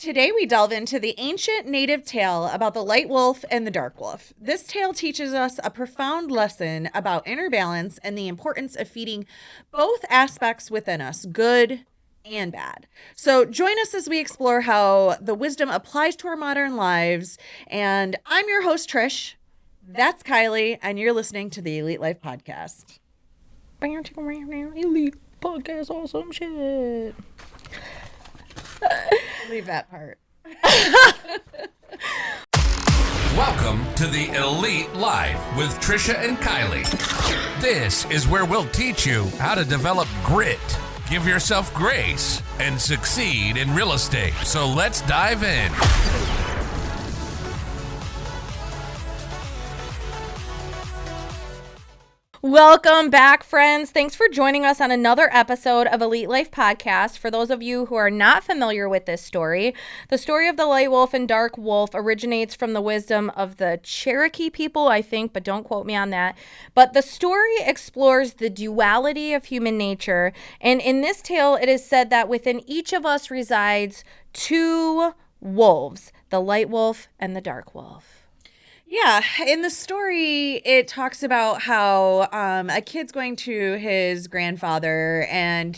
Today we delve into the ancient native tale about the light wolf and the dark wolf. This tale teaches us a profound lesson about inner balance and the importance of feeding both aspects within us, good and bad. So join us as we explore how the wisdom applies to our modern lives. And I'm your host, Trish. That's Kylie, and you're listening to the Elite Life Podcast. Elite Podcast, awesome shit. Leave that part. Welcome to the Elite Life with Trisha and Kylee. This is where we'll teach you how to develop grit, give yourself grace, and succeed in real estate. So let's dive in. Welcome back, friends. Thanks for joining us on another episode of Elite Life Podcast. For those of you who are not familiar with this story, the story of the light wolf and dark wolf originates from the wisdom of the Cherokee people, I think, but don't quote me on that. But the story explores the duality of human nature. And in this tale, it is said that within each of us resides two wolves, the light wolf and the dark wolf. Yeah, in the story, it talks about how a kid's going to his grandfather, and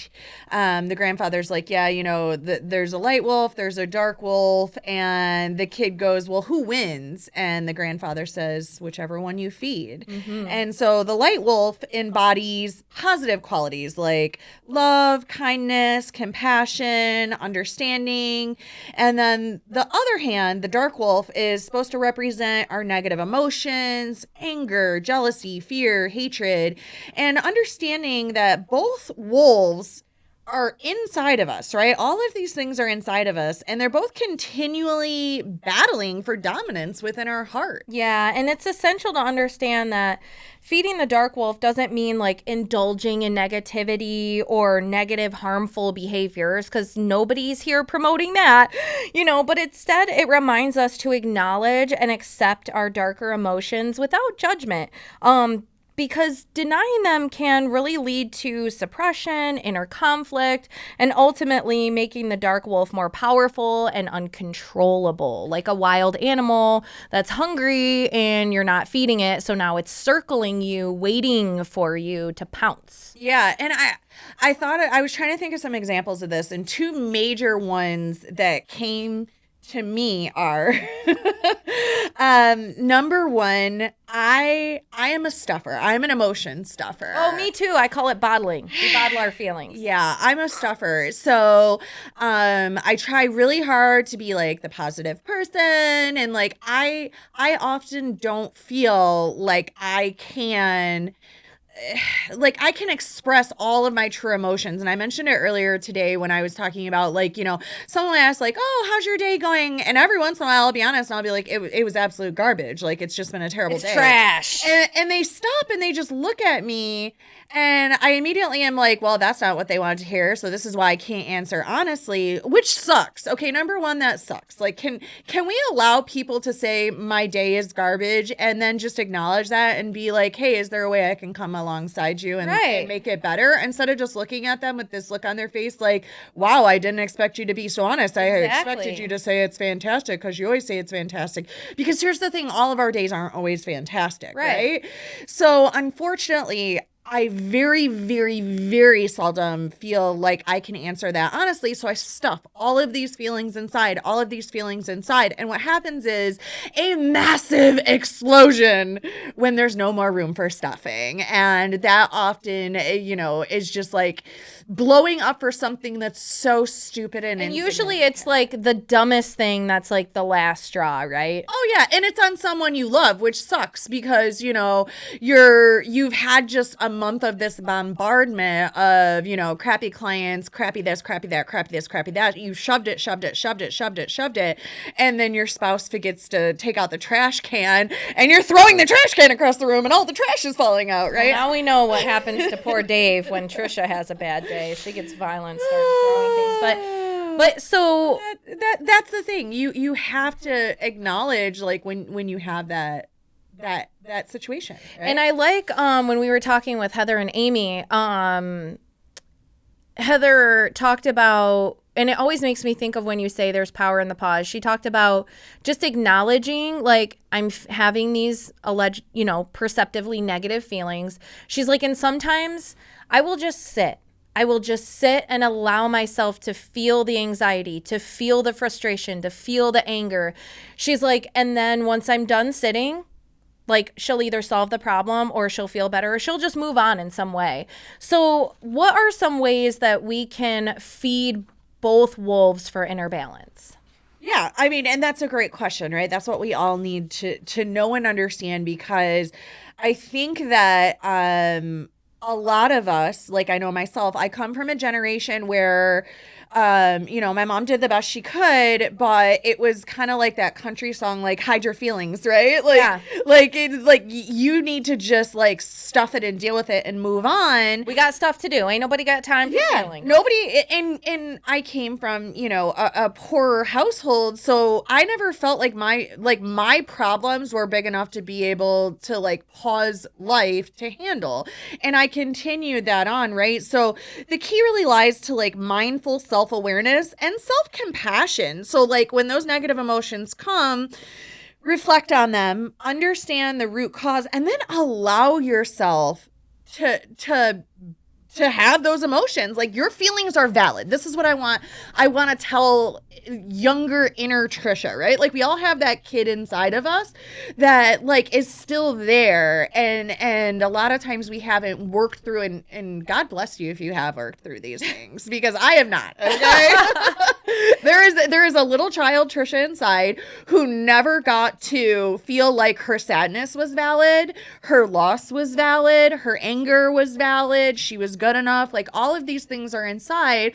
the grandfather's like, yeah, you know, there's a light wolf, there's a dark wolf, and the kid goes, well, who wins? And the grandfather says, whichever one you feed. Mm-hmm. And so the light wolf embodies positive qualities like love, kindness, compassion, understanding. And then the other hand, the dark wolf is supposed to represent our negative emotions, anger, jealousy, fear, hatred, and understanding that both wolves are inside of us, right? All of these things are inside of us, and they're both continually battling for dominance within our heart. Yeah, and it's essential to understand that feeding the dark wolf doesn't mean like indulging in negativity or negative, harmful behaviors, because nobody's here promoting that, you know, but instead it reminds us to acknowledge and accept our darker emotions without judgment. Because denying them can really lead to suppression, inner conflict, and ultimately making the dark wolf more powerful and uncontrollable, like a wild animal that's hungry and you're not feeding it. So now it's circling you, waiting for you to pounce. Yeah. And I thought I was trying to think of some examples of this, and two major ones that came to me are number one, I am a stuffer. I'm an emotion stuffer. Oh, me too. I call it bottling. We bottle our feelings. Yeah, I'm a stuffer. So I try really hard to be like the positive person, and like I often don't feel like I can express all of my true emotions. And I mentioned it earlier today when I was talking about, like, you know, someone asked like, oh, how's your day going? And every once in a while I'll be honest and I'll be like, it was absolute garbage. Like, it's just been a terrible day. Trash. And they stop and they just look at me, and I immediately am like, well, that's not what they wanted to hear. So this is why I can't answer honestly, which sucks. Okay, number one, that sucks. Like, can we allow people to say my day is garbage and then just acknowledge that and be like, hey, is there a way I can come alongside you and make it better, instead of just looking at them with this look on their face like, wow, I didn't expect you to be so honest. I expected you to say it's fantastic, because you always say it's fantastic. Because here's the thing, all of our days aren't always fantastic, right? So unfortunately, I very, very, very seldom feel like I can answer that honestly. So I stuff all of these feelings inside. And what happens is a massive explosion when there's no more room for stuffing. And that often, you know, is just like blowing up for something that's so stupid and usually it's like the dumbest thing that's like the last straw, right? Oh yeah, and it's on someone you love, which sucks, because, you know, you've had just a month of this bombardment of, you know, crappy clients, crappy this, crappy that, crappy this, crappy that. You shoved it, and then your spouse forgets to take out the trash can, and you're throwing the trash can across the room, and all the trash is falling out, right? Well, now we know what happens to poor Dave when Trisha has a bad day. She gets violent, starts throwing things. But so that's the thing. You have to acknowledge, like, when you have that situation, right? And I like when we were talking with Heather and Amy, Heather talked about and it always makes me think of when you say there's power in the pause. She talked about just acknowledging, like, I'm having these alleged, perceptively negative feelings. She's like, and sometimes I will just sit. I will just sit and allow myself to feel the anxiety, to feel the frustration, to feel the anger. She's like, and then once I'm done sitting, like, she'll either solve the problem or she'll feel better or she'll just move on in some way. So what are some ways that we can feed both wolves for inner balance? Yeah, I mean, and that's a great question, right? That's what we all need to know and understand, because I think that a lot of us, like I know myself, I come from a generation where my mom did the best she could, but it was kind of like that country song, like, hide your feelings, right? Like, Yeah. like you need to just like stuff it and deal with it and move on. We got stuff to do. Ain't nobody got time for feelings. Nobody. And I came from, a poorer household. So I never felt like my problems were big enough to be able to like pause life to handle. And I continued that on, right? So the key really lies to like mindful self-awareness and self-compassion. So like when those negative emotions come, reflect on them, understand the root cause, and then allow yourself to have those emotions. Like, your feelings are valid. This is what I want to tell younger inner Trisha, right? Like, we all have that kid inside of us that like is still there, and a lot of times we haven't worked through, and God bless you if you have worked through these things, because I have not. Okay. There is a little child Trisha inside who never got to feel like her sadness was valid, her loss was valid, her anger was valid, she was good enough. Like, all of these things are inside.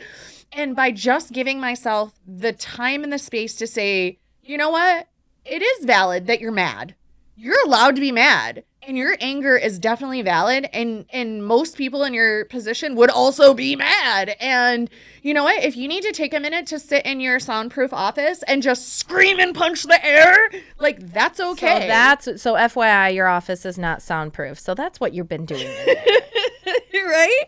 And by just giving myself the time and the space to say, you know what? It is valid that you're mad. You're allowed to be mad. And your anger is definitely valid. And most people in your position would also be mad. And you know what? If you need to take a minute to sit in your soundproof office and just scream and punch the air, like, that's okay. So FYI, your office is not soundproof. So that's what you've been doing. Right?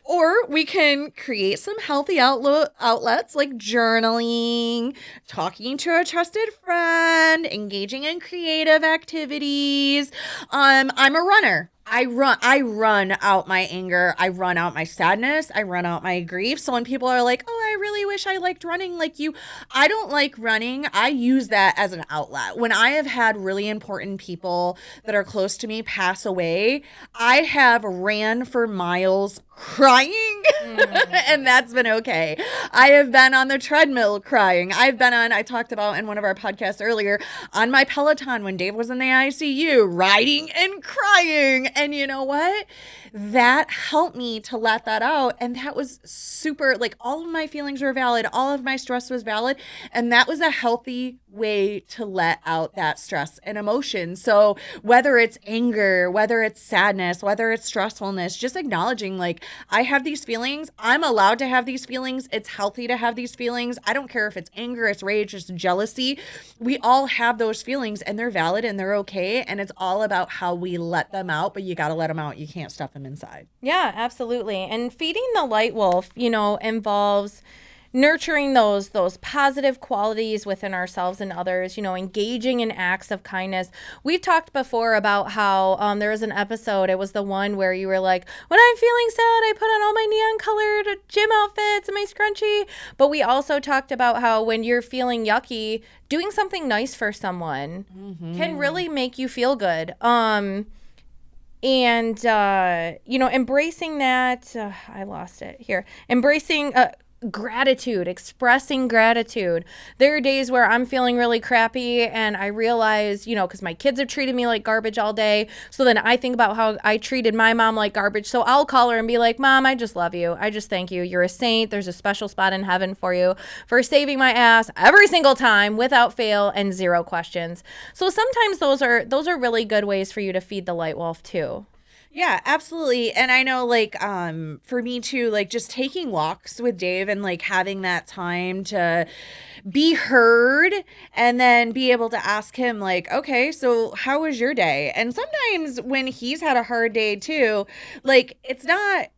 Or we can create some healthy outlets like journaling, talking to a trusted friend, engaging in creative activities. I'm a runner. I run out my anger. I run out my sadness. I run out my grief. So when people are like, oh, I really wish I liked running like you, I don't like running. I use that as an outlet. When I have had really important people that are close to me pass away, I have ran for miles crying, and that's been okay. I have been on the treadmill crying. I talked about in one of our podcasts earlier, on my Peloton when Dave was in the ICU, riding and crying. And you know what? That helped me to let that out. And that was super, like, all of my feelings were valid. All of my stress was valid. And that was a healthy way to let out that stress and emotion. So whether it's anger, whether it's sadness, whether it's stressfulness, just acknowledging, like, I have these feelings. I'm allowed to have these feelings. It's healthy to have these feelings. I don't care if it's anger, it's rage, it's jealousy. We all have those feelings, and they're valid and they're okay. And it's all about how we let them out, but you got to let them out. You can't stuff them inside. Yeah, absolutely. And feeding the light wolf, involves nurturing those positive qualities within ourselves and others, engaging in acts of kindness. We've talked before about how there was an episode, it was the one where you were like, when I'm feeling sad, I put on all my neon colored gym outfits and my scrunchie. But we also talked about how when you're feeling yucky, doing something nice for someone can really make you feel good. Embracing that, I lost it here. Embracing gratitude, expressing gratitude. There are days where I'm feeling really crappy and I realize, because my kids have treated me like garbage all day. So then I think about how I treated my mom like garbage. So I'll call her and be like, Mom, I just love you. I just thank you. You're a saint. There's a special spot in heaven for you for saving my ass every single time without fail and zero questions. So sometimes those are really good ways for you to feed the light wolf too. Yeah, absolutely. And I know, like, for me too, like, just taking walks with Dave and like having that time to be heard and then be able to ask him, like, okay, so how was your day? And sometimes when he's had a hard day too, like, it's not,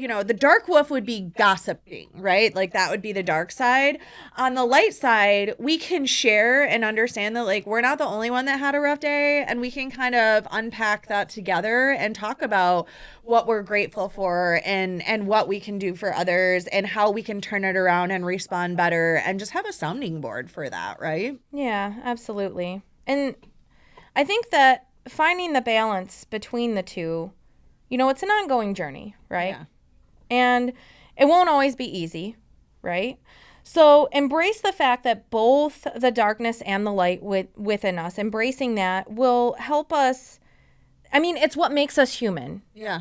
the dark wolf would be gossiping, right? Like that would be the dark side. On the light side, we can share and understand that like we're not the only one that had a rough day, and we can kind of unpack that together and talk about what we're grateful for and what we can do for others and how we can turn it around and respond better and just have a sounding board for that, right? Yeah, absolutely. And I think that finding the balance between the two, it's an ongoing journey, right? Yeah. And it won't always be easy, right? So embrace the fact that both the darkness and the light within us, embracing that will help us. I mean, it's what makes us human. Yeah.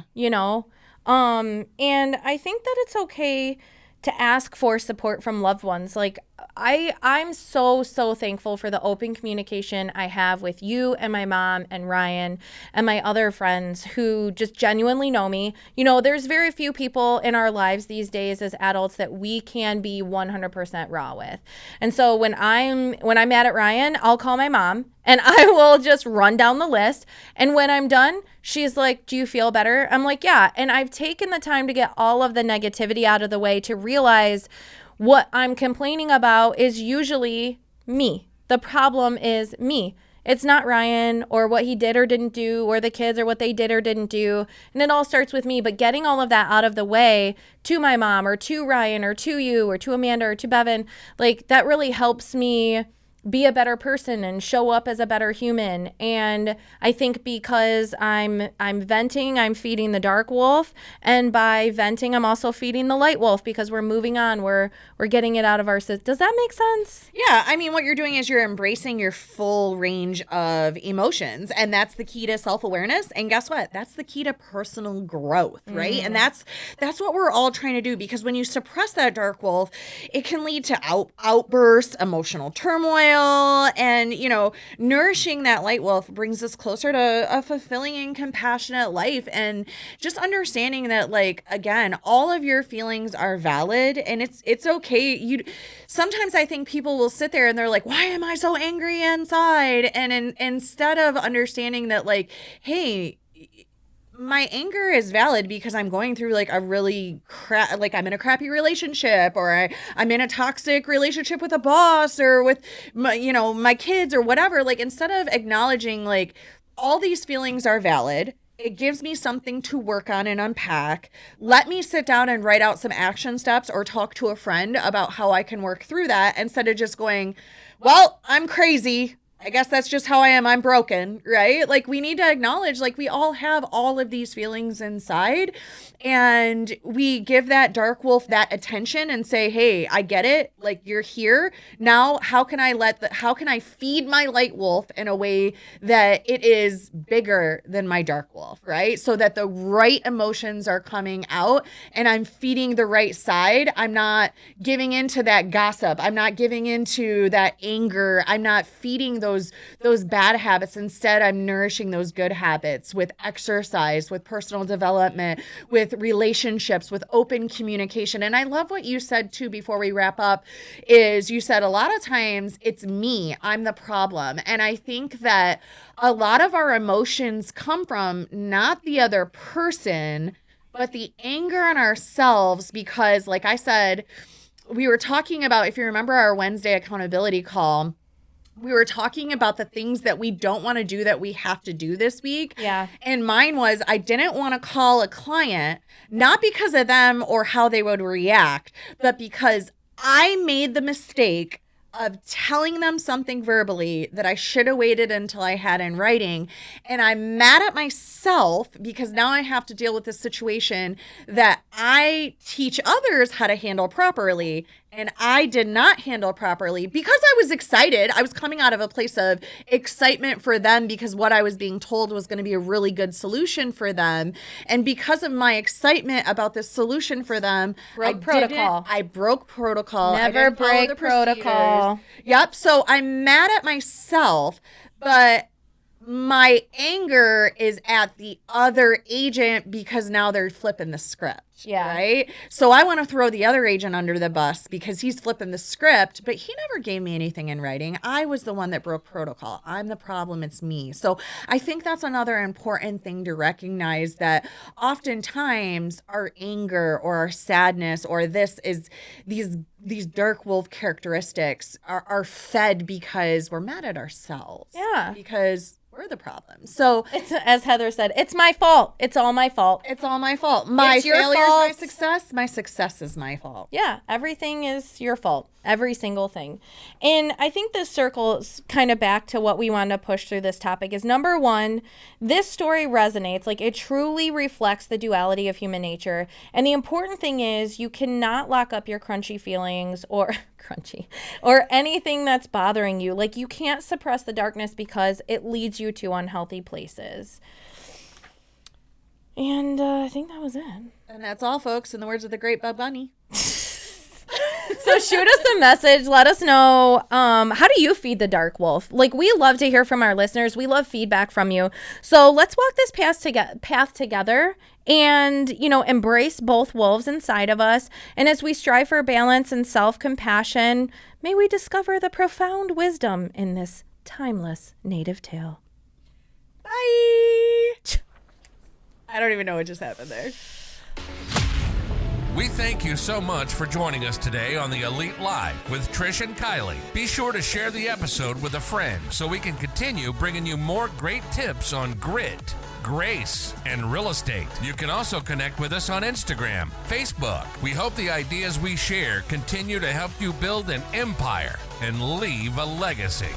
And I think that it's okay to ask for support from loved ones. Like I'm so thankful for the open communication I have with you and my mom and Ryan and my other friends who just genuinely know me. There's very few people in our lives these days as adults that we can be 100% raw with. And so when I'm mad at Ryan, I'll call my mom and I will just run down the list. And when I'm done, she's like, "Do you feel better?" I'm like, "Yeah." And I've taken the time to get all of the negativity out of the way to realize what I'm complaining about is usually me. The problem is me. It's not Ryan or what he did or didn't do or the kids or what they did or didn't do. And it all starts with me. But getting all of that out of the way to my mom or to Ryan or to you or to Amanda or to Bevan, like that really helps me be a better person and show up as a better human. And I think because I'm venting, I'm feeding the dark wolf, and by venting I'm also feeding the light wolf because we're moving on, we're getting it out of our system. Does that make sense? Yeah, I mean, what you're doing is you're embracing your full range of emotions, and that's the key to self-awareness. And guess what? That's the key to personal growth, right? And that's what we're all trying to do, because when you suppress that dark wolf, it can lead to outbursts, emotional turmoil, and nourishing that light wolf brings us closer to a fulfilling and compassionate life. And just understanding that, like, again, all of your feelings are valid, and it's okay. Sometimes I think people will sit there and they're like, "Why am I so angry inside?" And instead of understanding that, like, hey, my anger is valid because I'm going through like a really like I'm in a crappy relationship, or I'm in a toxic relationship with a boss or with my kids or whatever. Like, instead of acknowledging like all these feelings are valid, it gives me something to work on and unpack. Let me sit down and write out some action steps or talk to a friend about how I can work through that, instead of just going, "Well, I'm crazy. I guess that's just how I am. I'm broken," right? Like, we need to acknowledge, like, we all have all of these feelings inside, and we give that dark wolf that attention and say, "Hey, I get it. Like, you're here. Now, how can I feed my light wolf in a way that it is bigger than my dark wolf," right? So that the right emotions are coming out and I'm feeding the right side. I'm not giving into that gossip. I'm not giving into that anger. I'm not feeding those bad habits. Instead, I'm nourishing those good habits with exercise, with personal development, with relationships, with open communication. And I love what you said too before we wrap up, is you said a lot of times it's me, I'm the problem. And I think that a lot of our emotions come from not the other person, but the anger on ourselves, because like I said, we were talking about, if you remember our Wednesday accountability call, we were talking about the things that we don't want to do that we have to do this week. Yeah. And mine was, I didn't want to call a client, not because of them or how they would react, but because I made the mistake of telling them something verbally that I should have waited until I had in writing. And I'm mad at myself because now I have to deal with this situation that I teach others how to handle properly, and I did not handle properly because I was excited. I was coming out of a place of excitement for them because what I was being told was going to be a really good solution for them. And because of my excitement about this solution for them, I broke protocol. Never break protocol. Yep. So I'm mad at myself, but my anger is at the other agent because now they're flipping the script. Yeah. Right? So I want to throw the other agent under the bus because he's flipping the script, but he never gave me anything in writing. I was the one that broke protocol. I'm the problem. It's me. So I think that's another important thing to recognize, that oftentimes our anger or our sadness or these dark wolf characteristics are fed because we're mad at ourselves. Yeah. Because we're the problem. So It's, as Heather said, it's my fault. It's all my fault. it's all my fault. My It's your failure is fault. my success. My success is my fault. Yeah, everything is your fault. Every single thing. And I think this circles kind of back to what we want to push through this topic is, number one, this story resonates. Like, it truly reflects the duality of human nature. And the important thing is you cannot lock up your crunchy feelings or anything that's bothering you. Like, you can't suppress the darkness because it leads you to unhealthy places. And I think that was it. And that's all, folks, in the words of the great Bud Bunny. So shoot us a message. Let us know, how do you feed the dark wolf? Like, we love to hear from our listeners. We love feedback from you. So let's walk this path together and, embrace both wolves inside of us. And as we strive for balance and self-compassion, may we discover the profound wisdom in this timeless native tale. Bye. I don't even know what just happened there. We thank you so much for joining us today on the Elite Live with Trish and Kylee. Be sure to share the episode with a friend so we can continue bringing you more great tips on grit, grace, and real estate. You can also connect with us on Instagram, Facebook. We hope the ideas we share continue to help you build an empire and leave a legacy.